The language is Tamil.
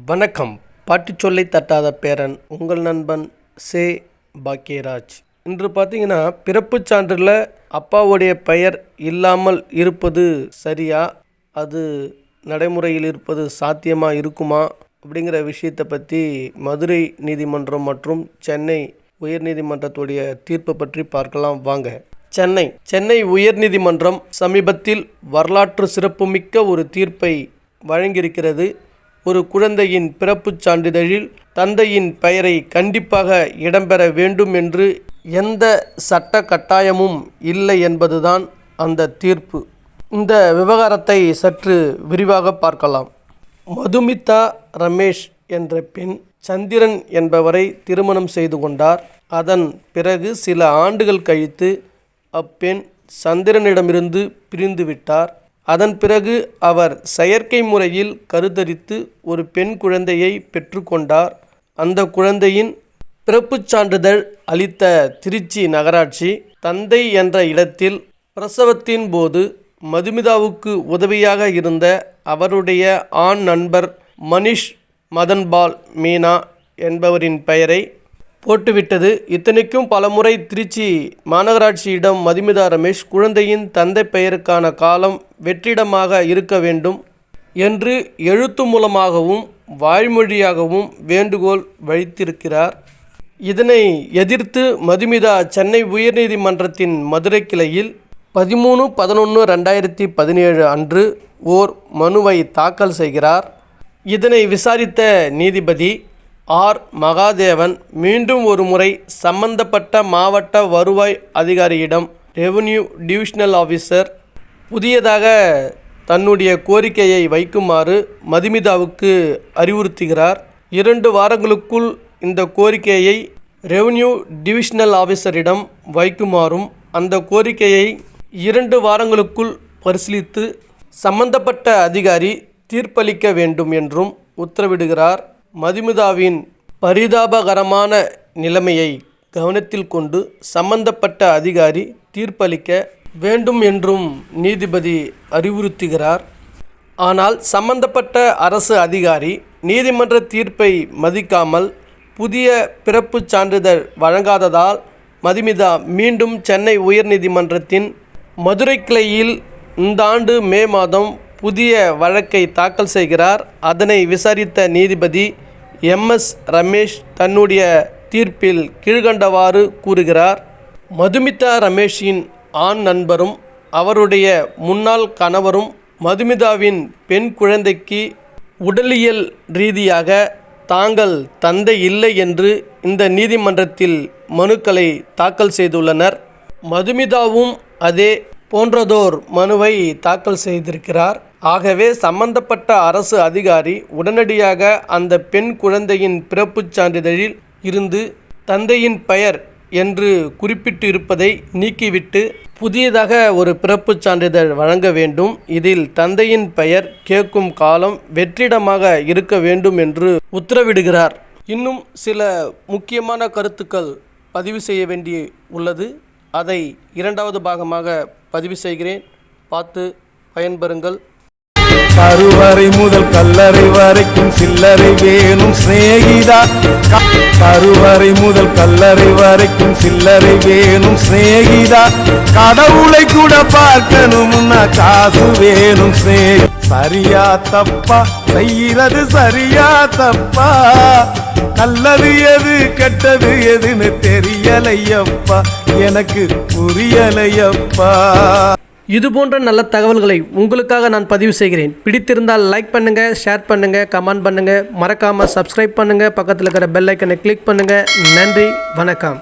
வணக்கம். பாட்டுச் சொல்லை தட்டாத பேரன் உங்கள் நண்பன் சே. பாக்கியராஜ். இன்று பார்த்தீங்கன்னா, பிறப்புச் சான்றில் அப்பாவுடைய பெயர் இல்லாமல் இருப்பது சரியா, அது நடைமுறையில் இருப்பது சாத்தியமாக இருக்குமா அப்படிங்கிற விஷயத்தை பற்றி மதுரை நீதிமன்றம் மற்றும் சென்னை உயர்நீதிமன்றத்துடைய தீர்ப்பை பற்றி பார்க்கலாம் வாங்க. சென்னை உயர்நீதிமன்றம் சமீபத்தில் வரலாற்று சிறப்புமிக்க ஒரு தீர்ப்பை வழங்கியிருக்கிறது. ஒரு குழந்தையின் பிறப்புச் சான்றிதழில் தந்தையின் பெயரை கண்டிப்பாக இடம்பெற வேண்டும் என்று எந்த சட்ட கட்டாயமும் இல்லை என்பதுதான் அந்த தீர்ப்பு. இந்த விவகாரத்தை சற்று விரிவாக பார்க்கலாம். மதுமிதா ரமேஷ் என்ற பெண் சந்திரன் என்பவரை திருமணம் செய்து கொண்டார். அதன் பிறகு சில ஆண்டுகள் கழித்து அப்பெண் சந்திரனிடமிருந்து பிரிந்துவிட்டார். அதன் பிறகு அவர் செயற்கை முறையில் கருத்தரித்து ஒரு பெண் குழந்தையை பெற்றுக்கொண்டார். அந்த குழந்தையின் பிறப்புச் சான்றிதழ் அளித்த திருச்சி நகராட்சி தந்தை என்ற இடத்தில் பிரசவத்தின் போது மதுமிதாவுக்கு உதவியாக இருந்த அவருடைய ஆண் நண்பர் மனிஷ் மதன்பால் மீனா என்பவரின் பெயரை போட்டுவிட்டது. இத்தனைக்கும் பலமுறை திருச்சி மாநகராட்சியிடம் மதுமிதா ரமேஷ் குழந்தையின் தந்தை பெயருக்கான காலம் வெற்றிடமாக இருக்க வேண்டும் என்று எழுத்து மூலமாகவும் வாய்மொழியாகவும் வேண்டுகோள் வைத்திருக்கிறார். இதனை எதிர்த்து மதுமிதா சென்னை உயர்நீதிமன்றத்தின் மதுரை கிளையில் 13/11/2017 அன்று ஓர் மனுவை தாக்கல் செய்கிறார். இதனை விசாரித்த நீதிபதி ஆர். மகாதேவன் மீண்டும் ஒரு முறை சம்பந்தப்பட்ட மாவட்ட வருவாய் அதிகாரியிடம் ரெவென்யூ டிவிஷனல் ஆஃபீஸர் புதியதாக தன்னுடைய கோரிக்கையை வைக்குமாறு மதுமிதாவுக்கு அறிவுறுத்துகிறார். 2 வாரங்களுக்குள் இந்த கோரிக்கையை ரெவென்யூ டிவிஷனல் ஆஃபீஸரிடம் வைக்குமாறும் அந்த கோரிக்கையை 2 வாரங்களுக்குள் பரிசீலித்து சம்பந்தப்பட்ட அதிகாரி தீர்ப்பளிக்க வேண்டும் என்றும் உத்தரவிடுகிறார். மதுமிதாவின் பரிதாபகரமான நிலைமையை கவனத்தில் கொண்டு சம்பந்தப்பட்ட அதிகாரி தீர்ப்பளிக்க வேண்டும் என்றும் நீதிபதி அறிவுறுத்துகிறார். ஆனால் சம்பந்தப்பட்ட அரசு அதிகாரி நீதிமன்ற தீர்ப்பை மதிக்காமல் புதிய பிறப்புச் சான்றிதழ் வழங்காததால் மதுமிதா மீண்டும் சென்னை உயர்நீதிமன்றத்தின் மதுரை கிளையில் இந்த ஆண்டு மே மாதம் புதிய வழக்கை தாக்கல் செய்கிறார். அதனை விசாரித்த நீதிபதி MS ரமேஷ் தன்னுடைய தீர்ப்பில் கீழ்கண்டவாறு கூறுகிறார். மதுமிதா ரமேஷின் ஆண் நண்பரும் அவருடைய முன்னாள் கணவரும் மதுமிதாவின் பெண் குழந்தைக்கு உடலியல் ரீதியாக தாங்கள் தந்தை இல்லை என்று இந்த நீதிமன்றத்தில் மனுக்களை தாக்கல் செய்துள்ளனர். மதுமிதாவும் அதே போன்றதோர் மனுவை தாக்கல் செய்திருக்கிறார். ஆகவே சம்பந்தப்பட்ட அரசு அதிகாரி உடனடியாக அந்த பெண் குழந்தையின் பிறப்புச் சான்றிதழில் இருந்து தந்தையின் பெயர் என்று குறிப்பிட்டு இருப்பதை நீக்கிவிட்டு புதியதாக ஒரு பிறப்புச் சான்றிதழ் வழங்க வேண்டும். இதில் தந்தையின் பெயர் கேட்கும் காலம் வெற்றிடமாக இருக்க வேண்டும் என்று உத்தரவிடுகிறார். இன்னும் சில முக்கியமான கருத்துக்கள் பதிவு செய்ய வேண்டி உள்ளது. அதை 2வது பாகமாக பதிவு செய்கிறேன். பார்த்து பயன்பெறுங்கள். கருவறை முதல் கல்லறை வரைக்கும் சில்லறை வேணும் சிநேகிதா. கருவறை முதல் கல்லறை வரைக்கும் சில்லறை வேணும் சிநேகிதா. கடவுளை கூட பார்க்கணும்னா காசு வேணும் சிநேகிதா. சரியா தப்பா செய்யறது சரியா தப்பா, நல்லது எது கெட்டது எதுன்னு தெரியலையப்பா, எனக்கு புரியலையப்பா. இது போன்ற நல்ல தகவல்களை உங்களுக்காக நான் பதிவு செய்கிறேன். பிடித்திருந்தால் லைக் பண்ணுங்கள், ஷேர் பண்ணுங்கள், கமெண்ட் பண்ணுங்கள், மறக்காமல் சப்ஸ்கிரைப் பண்ணுங்கள், பக்கத்தில் இருக்கிற பெல் ஐக்கனை கிளிக் பண்ணுங்கள். நன்றி, வணக்கம்.